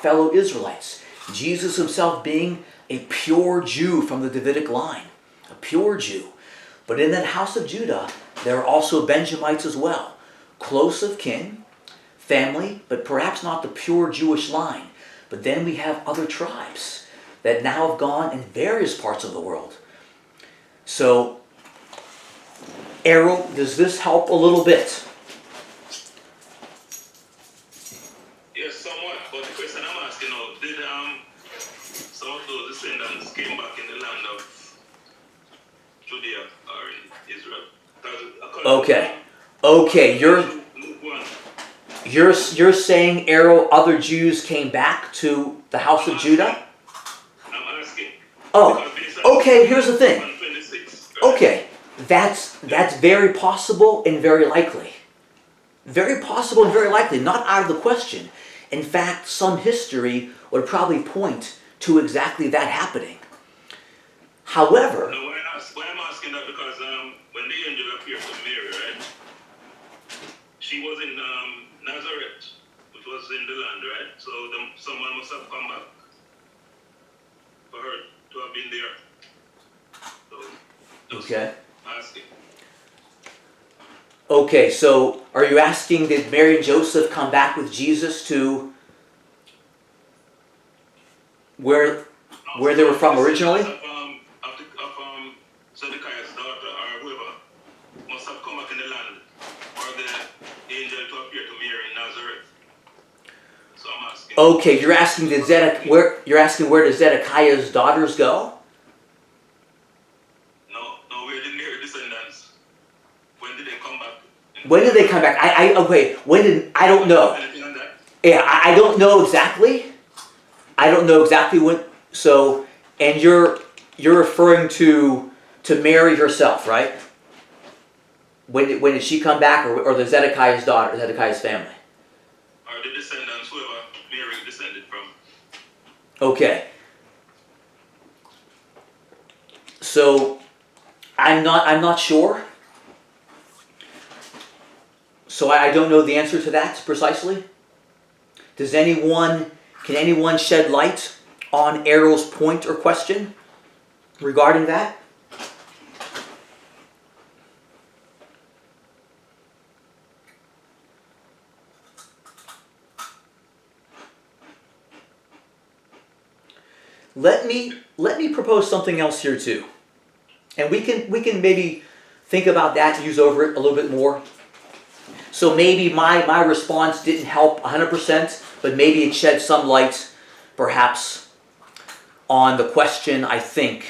fellow Israelites. Jesus himself being a pure Jew from the Davidic line, a pure Jew. But in that house of Judah, there are also Benjamites as well, close of kin, family, but perhaps not the pure Jewish line. But then we have other tribes that now have gone in various parts of the world. So, Errol, does this help a little bit? Yes, somewhat. But the question I'm asking now, did some of those descendants came back in the land of Judea or in Israel? Okay, you're saying, Errol, other Jews came back to the house of Judah? I'm asking. Oh, okay, here's the thing. 126, right? Okay, that's very possible and very likely. Very possible and very likely, not out of the question. In fact, some history would probably point to exactly that happening. However... No, why I'm asking that because when the angel appeared to Mary, right? She was in Nazareth, which was in the land, right? So someone must have come back for her to have been there. So, Okay. Asking. Okay, so are you asking, did Mary and Joseph come back with Jesus to where they were from originally? Of Zedekiah's daughter or whoever must have come back in the land for the angel to appear to Mary in Nazareth. So I'm asking. Okay, you're asking where did Zedekiah's daughters go? No, where did Mary descendants? When did they come back? When did they come back? I don't know. Yeah, I don't know exactly. I don't know exactly when. So, and you're referring to Mary herself, right? When did she come back, or the Zedekiah's daughter, Zedekiah's family? Or the descendants, whoever Mary descended from. Okay. So, I'm not sure. So I don't know the answer to that precisely. Can anyone shed light on Errol's point or question regarding that? Let me propose something else here too. And we can maybe think about that, use over it a little bit more. So maybe my response didn't help 100%, but maybe it shed some light, perhaps, on the question. I think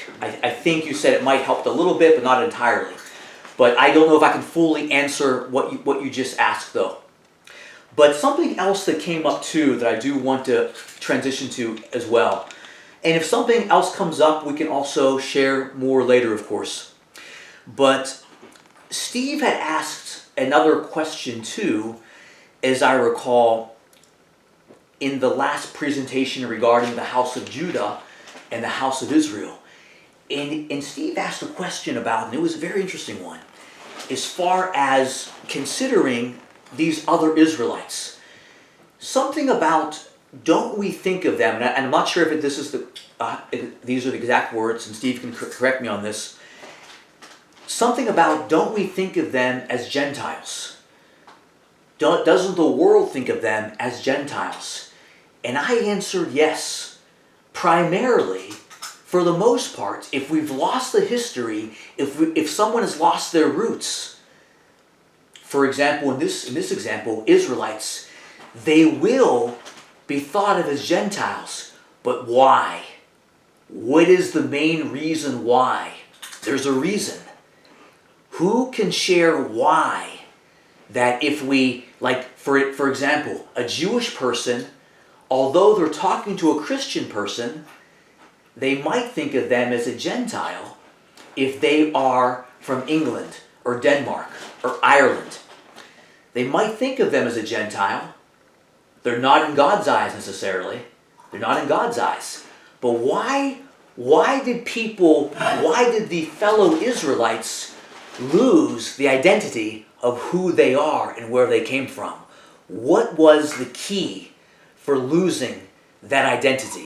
you said it might help a little bit, but not entirely. But I don't know if I can fully answer what you just asked, though. But something else that came up too that I do want to transition to as well. And if something else comes up, we can also share more later, of course. But Steve had asked another question too, as I recall, in the last presentation regarding the house of Judah and the house of Israel. And Steve asked a question about, and it was a very interesting one, as far as considering these other Israelites. Something about, don't we think of them, and I'm not sure if these are the exact words, and Steve can correct me on this. Something about, don't we think of them as Gentiles? Doesn't the world think of them as Gentiles? And I answered yes. Primarily, for the most part, if we've lost the history, if someone has lost their roots, for example, in this example, Israelites, they will be thought of as Gentiles. But why? What is the main reason why? There's a reason. Who can share why that if we, like, for example, a Jewish person, although they're talking to a Christian person, they might think of them as a Gentile if they are from England or Denmark or Ireland. They might think of them as a Gentile. They're not in God's eyes necessarily. They're not in God's eyes. But why did the fellow Israelites lose the identity of who they are and where they came from? What was the key for losing that identity.